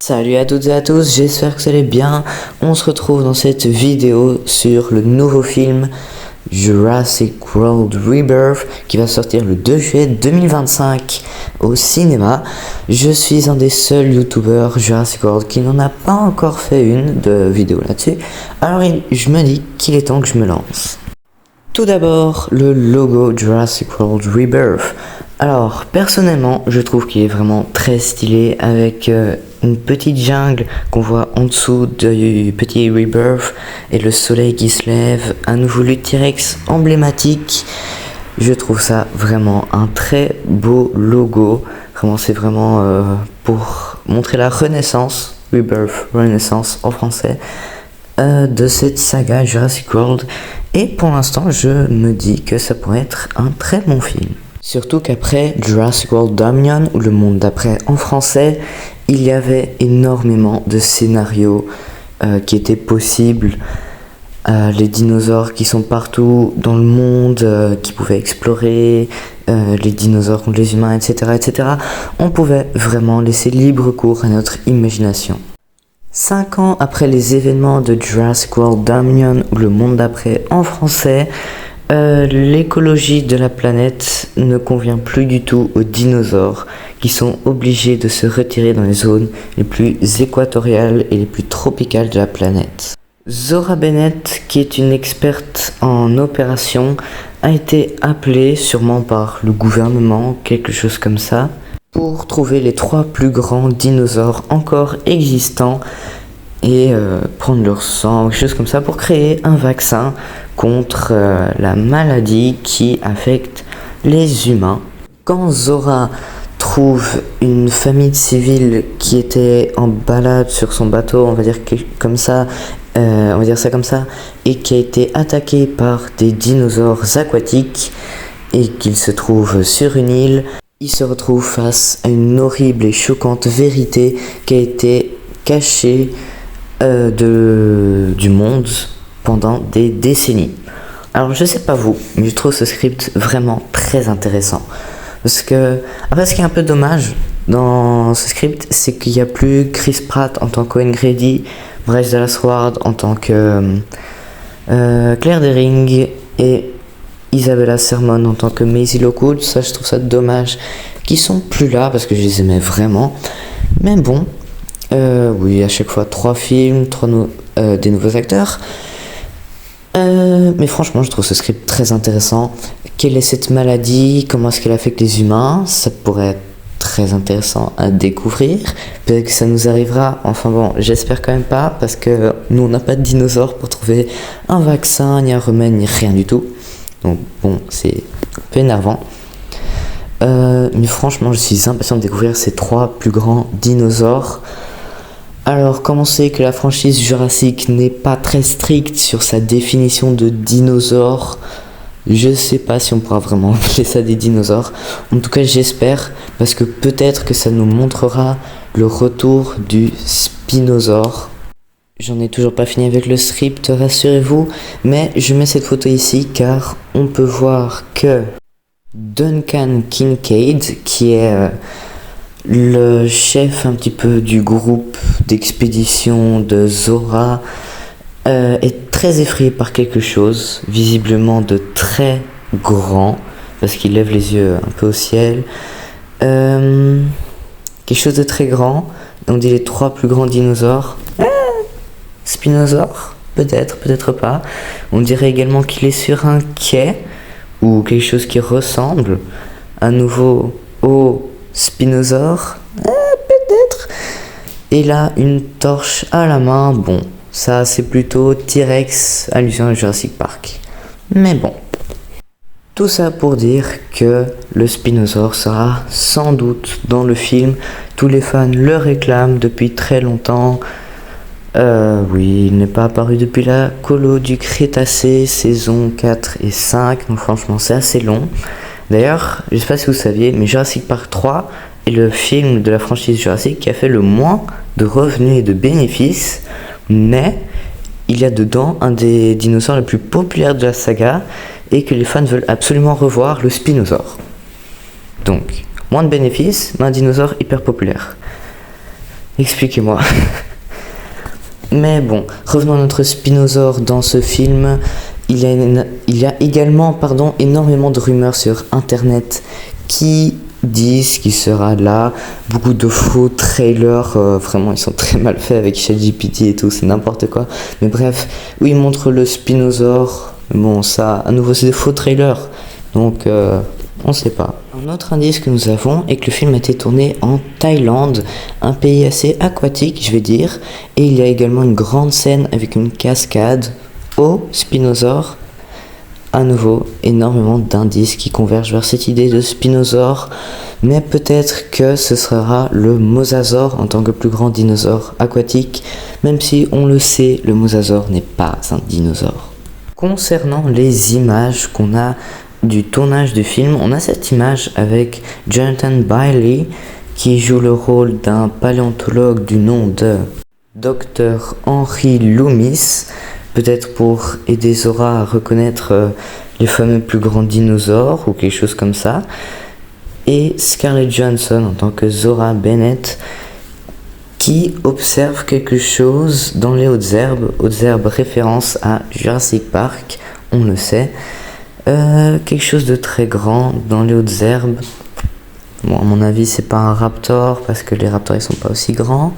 Salut à toutes et à tous, j'espère que vous allez bien. On se retrouve dans cette vidéo sur le nouveau film Jurassic World Rebirth qui va sortir le 2 juillet 2025 au cinéma. Je suis un des seuls youtubeurs Jurassic World qui n'en a pas encore fait une de vidéo là-dessus. Alors je me dis qu'il est temps que je me lance. Tout d'abord, le logo Jurassic World Rebirth. Alors, personnellement, je trouve qu'il est vraiment très stylé avec une petite jungle qu'on voit en dessous du petit Rebirth et le soleil qui se lève, un nouveau T-Rex emblématique. Je trouve ça vraiment un très beau logo. Vraiment, c'est vraiment pour montrer la renaissance, Rebirth, renaissance en français, de cette saga Jurassic World. Et pour l'instant, je me dis que ça pourrait être un très bon film. Surtout qu'après Jurassic World Dominion, ou Le Monde d'après en français, il y avait énormément de scénarios qui étaient possibles. Les dinosaures qui sont partout dans le monde, qui pouvaient explorer, les dinosaures contre les humains, etc., etc. On pouvait vraiment laisser libre cours à notre imagination. 5 ans après les événements de Jurassic World Dominion, ou Le Monde d'après en français, l'écologie de la planète ne convient plus du tout aux dinosaures qui sont obligés de se retirer dans les zones les plus équatoriales et les plus tropicales de la planète. Zora Bennett, qui est une experte en opération, a été appelée sûrement par le gouvernement, quelque chose comme ça, pour trouver les 3 plus grands dinosaures encore existants et prendre leur sang, quelque chose comme ça, pour créer un vaccin contre la maladie qui affecte les humains. Quand Zora trouve une famille de civils qui était en balade sur son bateau, on va dire comme ça, et qui a été attaquée par des dinosaures aquatiques et qu'il se trouve sur une île, il se retrouve face à une horrible et choquante vérité qui a été cachée du monde pendant des décennies. Alors je sais pas vous, mais je trouve ce script vraiment très intéressant. Parce que, après, ce qui est un peu dommage dans ce script, c'est qu'il n'y a plus Chris Pratt en tant qu'Owen Grady, Bryce Dallas Howard en tant que Claire Dearing et Isabella Sermon en tant que Maisie Lockwood. Ça, je trouve ça dommage qu'ils sont plus là parce que je les aimais vraiment. Mais bon, oui, à chaque fois 3 films, des nouveaux acteurs. Mais franchement, je trouve ce script très intéressant. Quelle est cette maladie? Comment est-ce qu'elle affecte les humains? Ça pourrait être très intéressant à découvrir. Peut-être que ça nous arrivera. Enfin bon, j'espère quand même pas, parce que nous, on n'a pas de dinosaures pour trouver un vaccin, ni un remède, ni rien du tout. Donc bon, c'est un peu énervant. Mais franchement, je suis impatient de découvrir ces 3 plus grands dinosaures. Alors, comment c'est que la franchise Jurassic n'est pas très stricte sur sa définition de dinosaure? Je sais pas si on pourra vraiment appeler ça des dinosaures. En tout cas, j'espère, parce que peut-être que ça nous montrera le retour du spinosaure. J'en ai toujours pas fini avec le script, rassurez-vous, mais je mets cette photo ici car on peut voir que Duncan Kincaid, qui est le chef un petit peu du groupe d'expédition de Zora, est très effrayé par quelque chose, visiblement de très grand, parce qu'il lève les yeux un peu au ciel. Quelque chose de très grand. On dit les 3 plus grands dinosaures. Spinosaure, peut-être, peut-être pas. On dirait également qu'il est sur un quai, ou quelque chose qui ressemble à nouveau au Spinosaure, peut-être. Et là, une torche à la main. Bon, ça c'est plutôt T-Rex, allusion à Jurassic Park. Mais bon. Tout ça pour dire que le Spinosaure sera sans doute dans le film. Tous les fans le réclament depuis très longtemps. Oui, il n'est pas apparu depuis la colo du Crétacé, saison 4 et 5. Donc franchement, c'est assez long. D'ailleurs, je ne sais pas si vous saviez, mais Jurassic Park 3 est le film de la franchise Jurassic qui a fait le moins de revenus et de bénéfices, mais il y a dedans un des dinosaures les plus populaires de la saga et que les fans veulent absolument revoir, le Spinosaure. Donc, moins de bénéfices, mais un dinosaure hyper populaire. Expliquez-moi. Mais bon, revenons à notre Spinosaure dans ce film. Il y a également énormément de rumeurs sur internet qui disent qu'il sera là. Beaucoup de faux trailers, vraiment ils sont très mal faits avec ChatGPT et tout, c'est n'importe quoi. Mais bref, oui, ils montrent le Spinosaure. Bon, ça, à nouveau, c'est des faux trailers. Donc, on sait pas. Un autre indice que nous avons est que le film a été tourné en Thaïlande, un pays assez aquatique, je vais dire. Et il y a également une grande scène avec une cascade au Spinosaure. À nouveau, énormément d'indices qui convergent vers cette idée de Spinosaure. Mais peut-être que ce sera le mosasaure en tant que plus grand dinosaure aquatique. Même si on le sait, le mosasaure n'est pas un dinosaure. Concernant les images qu'on a du tournage du film, on a cette image avec Jonathan Bailey qui joue le rôle d'un paléontologue du nom de Dr. Henry Loomis, peut-être pour aider Zora à reconnaître les fameux plus grands dinosaures ou quelque chose comme ça, et Scarlett Johansson en tant que Zora Bennett qui observe quelque chose dans les hautes herbes référence à Jurassic Park, on le sait. Quelque chose de très grand dans les hautes herbes. Bon, à mon avis, c'est pas un raptor parce que les raptors ils sont pas aussi grands.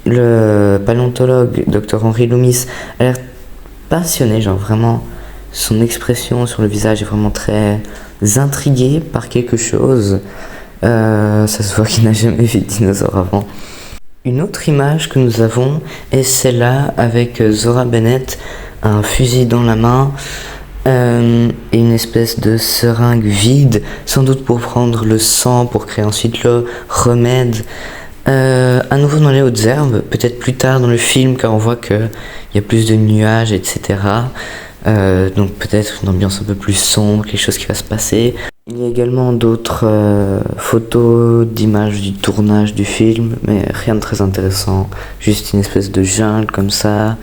Le paléontologue Dr. Henry Loomis a l'air passionné, genre vraiment son expression sur le visage est vraiment très intrigué par quelque chose. Ça se voit qu'il n'a jamais vu de dinosaure avant. Une autre image que nous avons est celle-là avec Zora Bennett, un fusil dans la main et une espèce de seringue vide, sans doute pour prendre le sang, pour créer ensuite le remède. À nouveau dans les hautes herbes, peut-être plus tard dans le film, car on voit qu'il y a plus de nuages, etc. Donc peut-être une ambiance un peu plus sombre, quelque chose qui va se passer. Il y a également d'autres photos d'images du tournage du film, mais rien de très intéressant. Juste une espèce de jungle comme ça,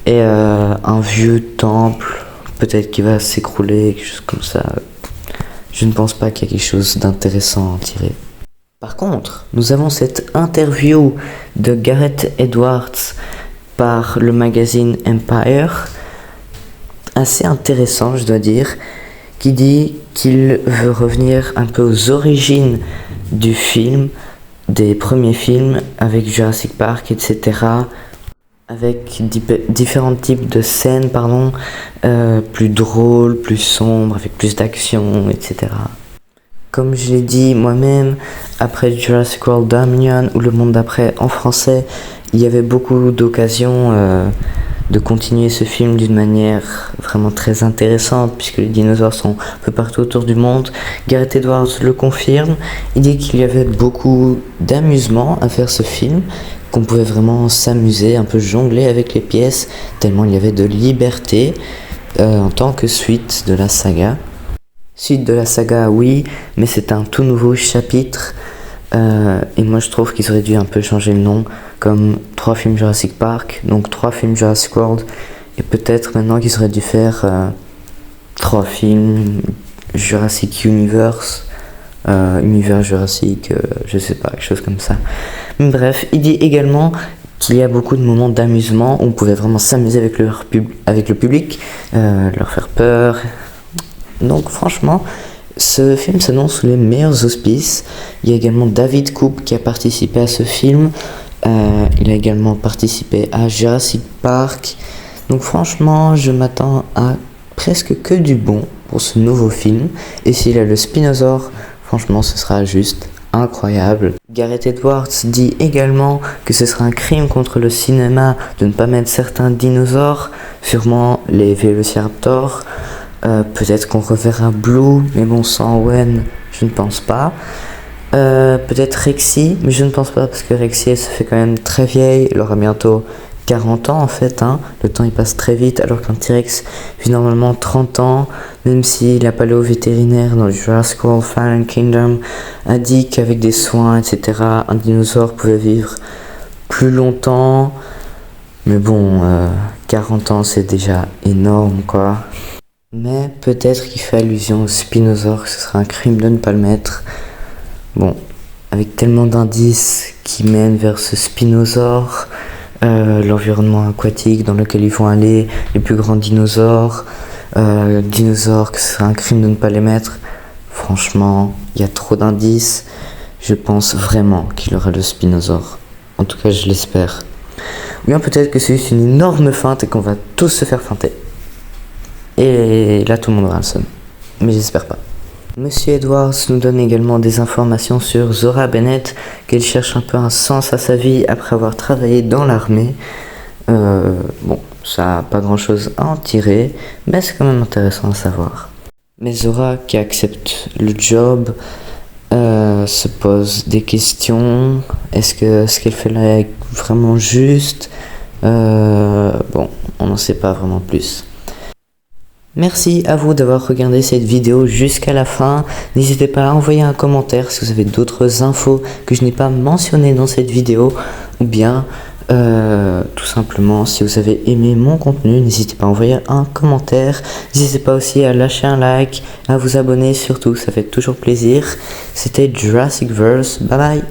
et un vieux temple, peut-être qui va s'écrouler, quelque chose comme ça. Je ne pense pas qu'il y ait quelque chose d'intéressant à en tirer. Par contre, nous avons cette interview de Gareth Edwards par le magazine Empire, assez intéressant je dois dire, qui dit qu'il veut revenir un peu aux origines du film, des premiers films avec Jurassic Park, etc. Avec différents types de scènes, plus drôles, plus sombres, avec plus d'action, etc. Comme je l'ai dit moi-même, après Jurassic World Dominion ou Le Monde d'après en français, il y avait beaucoup d'occasions de continuer ce film d'une manière vraiment très intéressante puisque les dinosaures sont un peu partout autour du monde. Gareth Edwards le confirme, il dit qu'il y avait beaucoup d'amusement à faire ce film, qu'on pouvait vraiment s'amuser, un peu jongler avec les pièces, tellement il y avait de liberté en tant que suite de la saga. Suite de la saga, oui, mais c'est un tout nouveau chapitre. Et moi je trouve qu'ils auraient dû un peu changer le nom, comme 3 films Jurassic Park, donc 3 films Jurassic World, et peut-être maintenant qu'ils auraient dû faire 3 films Jurassic Universe, Univers Jurassic, je sais pas, quelque chose comme ça. Mais bref, il dit également qu'il y a beaucoup de moments d'amusement où on pouvait vraiment s'amuser avec le public, leur faire peur. Donc franchement, ce film s'annonce sous les meilleurs auspices. Il y a également David Koop qui a participé à ce film. Il a également participé à Jurassic Park. Donc franchement, je m'attends à presque que du bon pour ce nouveau film. Et s'il a le Spinosaure, franchement, ce sera juste incroyable. Gareth Edwards dit également que ce sera un crime contre le cinéma de ne pas mettre certains dinosaures, sûrement les Vélociraptors. Peut-être qu'on reverra Blue, mais bon, sans Owen, je ne pense pas. Peut-être Rexy, mais je ne pense pas parce que Rexy elle se fait quand même très vieille, elle aura bientôt 40 ans en fait, le temps il passe très vite alors qu'un T-Rex vit normalement 30 ans, même si la paléo-vétérinaire dans le Jurassic World Fallen Kingdom a dit qu'avec des soins etc un dinosaure pouvait vivre plus longtemps, mais bon 40 ans c'est déjà énorme quoi. Mais peut-être qu'il fait allusion au Spinosaure, que ce sera un crime de ne pas le mettre. Bon, avec tellement d'indices qui mènent vers ce spinosaure, l'environnement aquatique dans lequel ils vont aller, les plus grands dinosaures, dinosaures, que ce serait un crime de ne pas les mettre. Franchement, il y a trop d'indices. Je pense vraiment qu'il aura le spinosaure. En tout cas, je l'espère. Ou bien peut-être que c'est juste une énorme feinte et qu'on va tous se faire feinter. Et là, tout le monde aura le seum. Mais j'espère pas. Monsieur Edwards nous donne également des informations sur Zora Bennett, qu'elle cherche un peu un sens à sa vie après avoir travaillé dans l'armée. Bon, ça n'a pas grand chose à en tirer, mais c'est quand même intéressant à savoir. Mais Zora, qui accepte le job, se pose des questions. Est-ce que ce qu'elle fait là est vraiment juste? Bon, on n'en sait pas vraiment plus. Merci à vous d'avoir regardé cette vidéo jusqu'à la fin. N'hésitez pas à envoyer un commentaire si vous avez d'autres infos que je n'ai pas mentionnées dans cette vidéo. Ou bien, tout simplement, si vous avez aimé mon contenu, n'hésitez pas à envoyer un commentaire. N'hésitez pas aussi à lâcher un like, à vous abonner surtout, ça fait toujours plaisir. C'était Jurassic Verse, bye bye.